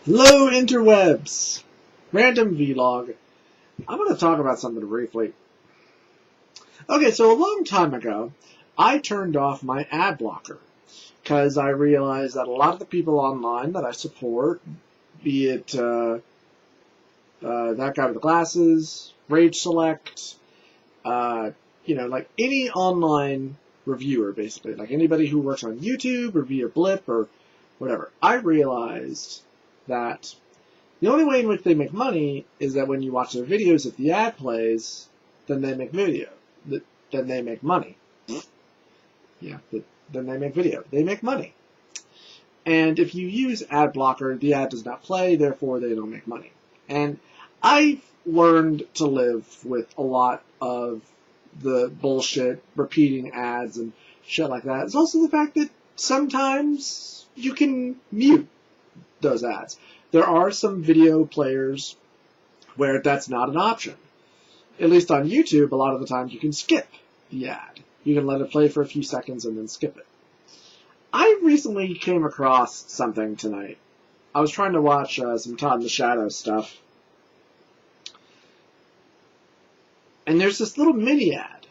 Hello interwebs! Random vlog. I'm going to talk about something briefly. Okay, so a long time ago, I turned off my ad blocker because I realized that a lot of the people online that I support, be it that guy with the glasses, Rage Select, like any online reviewer, basically, like anybody who works on YouTube or via Blip or whatever, I realized that the only way in which they make money is that when you watch their videos, if the ad plays, then they make video. Then they make money. Yeah, then they make video. They make money. And if you use ad blocker, the ad does not play, therefore they don't make money. And I've learned to live with a lot of the bullshit, repeating ads and shit like that. It's also the fact that sometimes you can mute those ads. There are some video players where that's not an option. At least on YouTube, a lot of the times you can skip the ad. You can let it play for a few seconds and then skip it. I recently came across something tonight. I was trying to watch some Todd in the Shadow stuff. And there's this little mini ad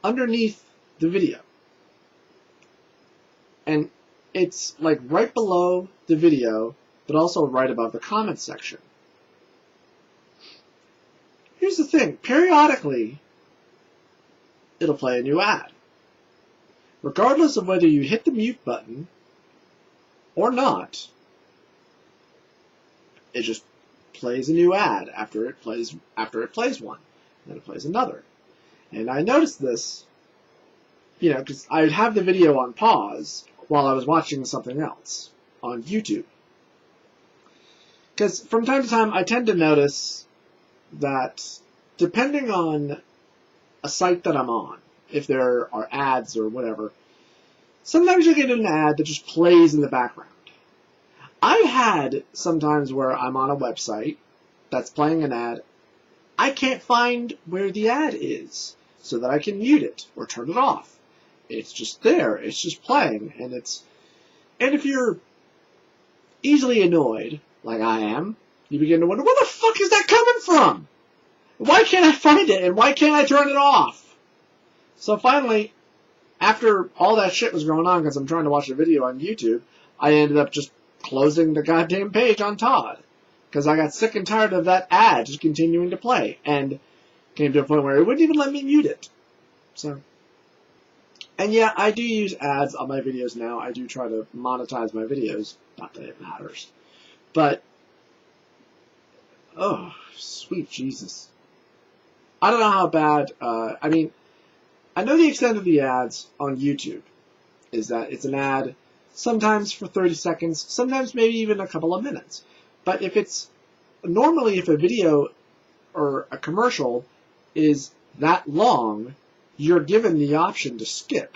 underneath the video. And it's like right below the video, but also right above the comments section. Here's the thing. Periodically, it'll play a new ad. Regardless of whether you hit the mute button or not, it just plays a new ad after it plays one. Then it plays another. And I noticed this, because I'd have the video on pause while I was watching something else on YouTube. Because from time to time, I tend to notice that depending on a site that I'm on, if there are ads or whatever, sometimes you'll get an ad that just plays in the background. I've had sometimes where I'm on a website that's playing an ad, I can't find where the ad is so that I can mute it or turn it off. It's just there. It's just playing. And if you're easily annoyed, like I am, you begin to wonder, where the fuck is that coming from? Why can't I find it? And why can't I turn it off? So finally, after all that shit was going on, because I'm trying to watch a video on YouTube, I ended up just closing the goddamn page on Todd. Because I got sick and tired of that ad just continuing to play. And came to a point where it wouldn't even let me mute it. So... And yeah, I do use ads on my videos now. I do try to monetize my videos. Not that it matters. But, oh, sweet Jesus. I don't know how bad, I know the extent of the ads on YouTube is that it's an ad sometimes for 30 seconds, sometimes maybe even a couple of minutes. But normally if a video or a commercial is that long, you're given the option to skip.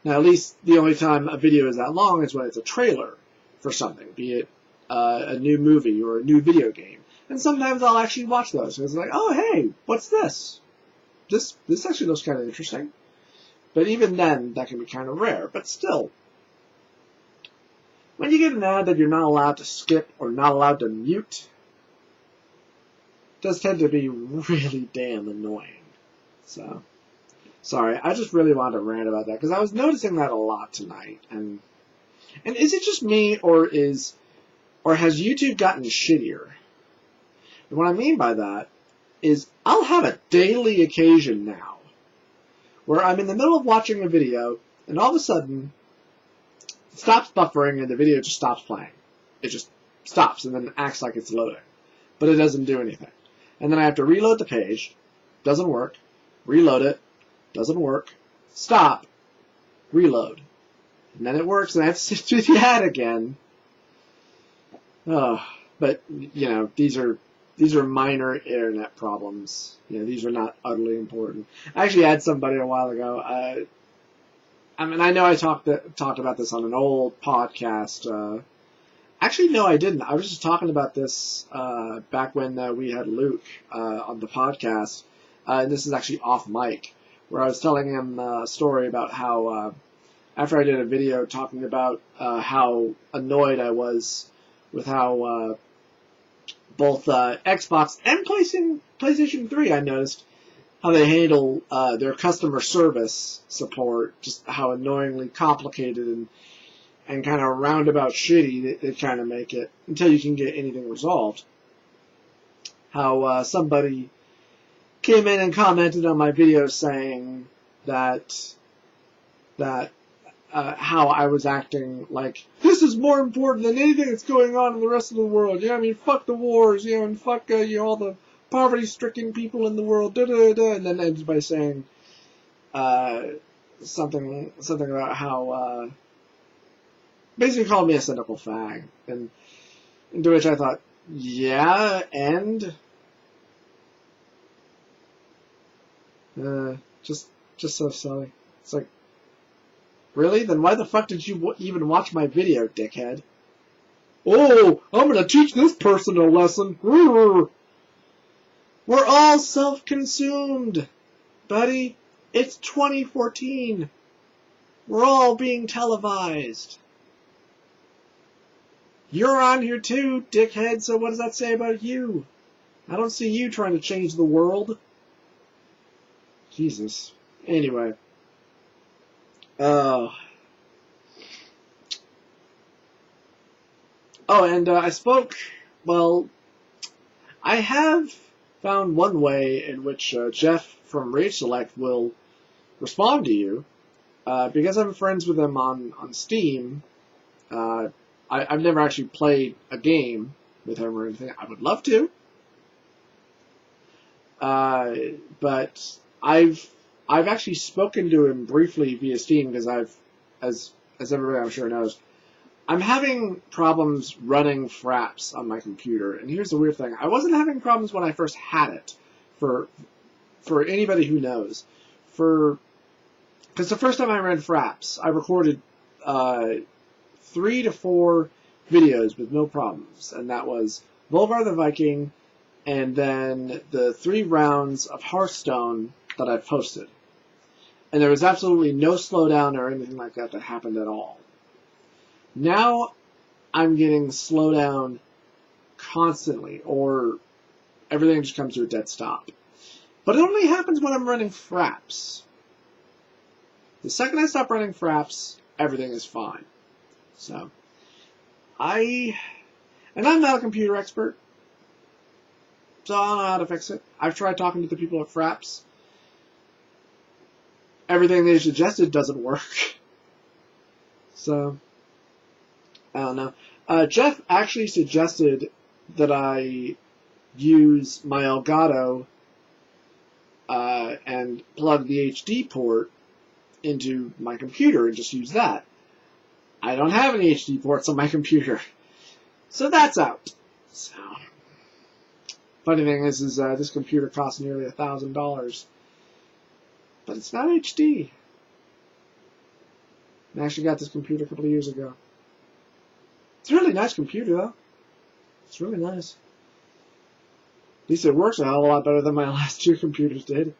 Now, at least the only time a video is that long is when it's a trailer for something, be it a new movie or a new video game. And sometimes I'll actually watch those. Because it's like, oh, hey, what's this? This actually looks kind of interesting. But even then, that can be kind of rare. But still, when you get an ad that you're not allowed to skip or not allowed to mute, it does tend to be really damn annoying. So... Sorry, I just really wanted to rant about that, because I was noticing that a lot tonight. And is it just me, or has YouTube gotten shittier? And what I mean by that is I'll have a daily occasion now where I'm in the middle of watching a video, and all of a sudden, it stops buffering, and the video just stops playing. It just stops, and then acts like it's loading. But it doesn't do anything. And then I have to reload the page. Doesn't work. Reload it. Doesn't work. Stop. Reload. And then it works, and I have to sit through the ad again. Oh, but, these are minor internet problems. These are not utterly important. I actually had somebody a while ago. I know I talked about this on an old podcast. Actually, no, I didn't. I was just talking about this back when we had Luke on the podcast. And this is actually off mic, where I was telling him a story about how, after I did a video talking about how annoyed I was with how both Xbox and PlayStation 3, I noticed how they handle their customer service support, just how annoyingly complicated and kind of roundabout shitty they kind of make it until you can get anything resolved. How somebody came in and commented on my video saying that how I was acting like this is more important than anything that's going on in the rest of the world. You know what I mean? Fuck the wars, you know, and fuck all the poverty-stricken people in the world. Da da da. And then ended by saying something about how basically called me a cynical fag, and to which I thought, yeah, and just so silly. It's like, really? Then why the fuck did you even watch my video, dickhead? Oh, I'm gonna teach this person a lesson. We're all self-consumed, buddy. It's 2014. We're all being televised. You're on here too, dickhead, so what does that say about you? I don't see you trying to change the world. Jesus. Anyway. Oh, and I spoke, well, I have found one way in which Jeff from Rage Select will respond to you. Because I'm friends with him on Steam, I've never actually played a game with him or anything. I would love to. But I've actually spoken to him briefly via Steam because as everybody I'm sure knows, I'm having problems running Fraps on my computer. And here's the weird thing. I wasn't having problems when I first had it, for anybody who knows. Because the first time I ran Fraps, I recorded 3 to 4 videos with no problems. And that was Volvar the Viking, and then the 3 rounds of Hearthstone that I've posted. And there was absolutely no slowdown or anything like that happened at all. Now I'm getting slowdown constantly, or everything just comes to a dead stop. But it only happens when I'm running Fraps. The second I stop running Fraps, everything is fine. So, and I'm not a computer expert, so I don't know how to fix it. I've tried talking to the people at Fraps. Everything they suggested doesn't work. So, I don't know. Jeff actually suggested that I use my Elgato and plug the HD port into my computer and just use that. I don't have any HD ports on my computer, so that's out. So, funny thing is this computer costs nearly $1,000, but it's not HD. I actually got this computer a couple of years ago. It's a really nice computer, though. It's really nice. At least it works a hell of a lot better than my last 2 computers did.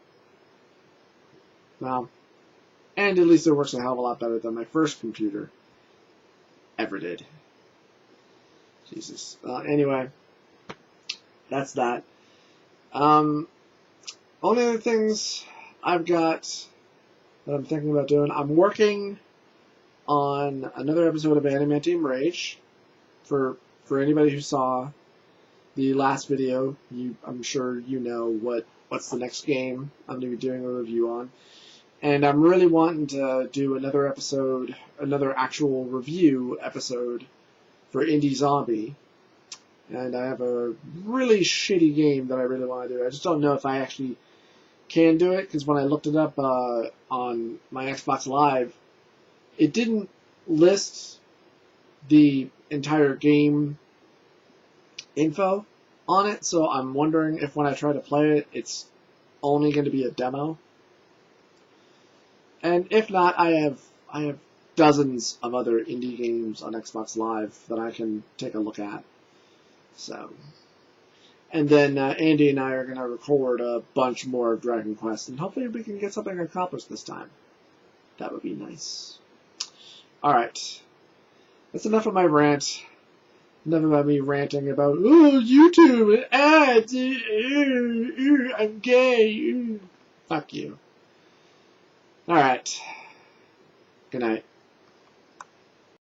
Well, and at least it works a hell of a lot better than my first computer ever did. Jesus. Anyway, that's that. Only other things I've got that I'm thinking about doing. I'm working on another episode of Anime Team Rage. For anybody who saw the last video, I'm sure you know what's the next game I'm going to be doing a review on. And I'm really wanting to do another episode, another actual review episode for Indie Zombie. And I have a really shitty game that I really want to do. I just don't know if I actually can do it, because when I looked it up on my Xbox Live, it didn't list the entire game info on it, so I'm wondering if when I try to play it, it's only going to be a demo. And if not, I have dozens of other indie games on Xbox Live that I can take a look at. So, and then Andy and I are going to record a bunch more of Dragon Quest, and hopefully we can get something accomplished this time. That would be nice. Alright. That's enough of my rant. Enough about me ranting about, oh, YouTube, ads, I'm gay. Fuck you. Alright. Good night.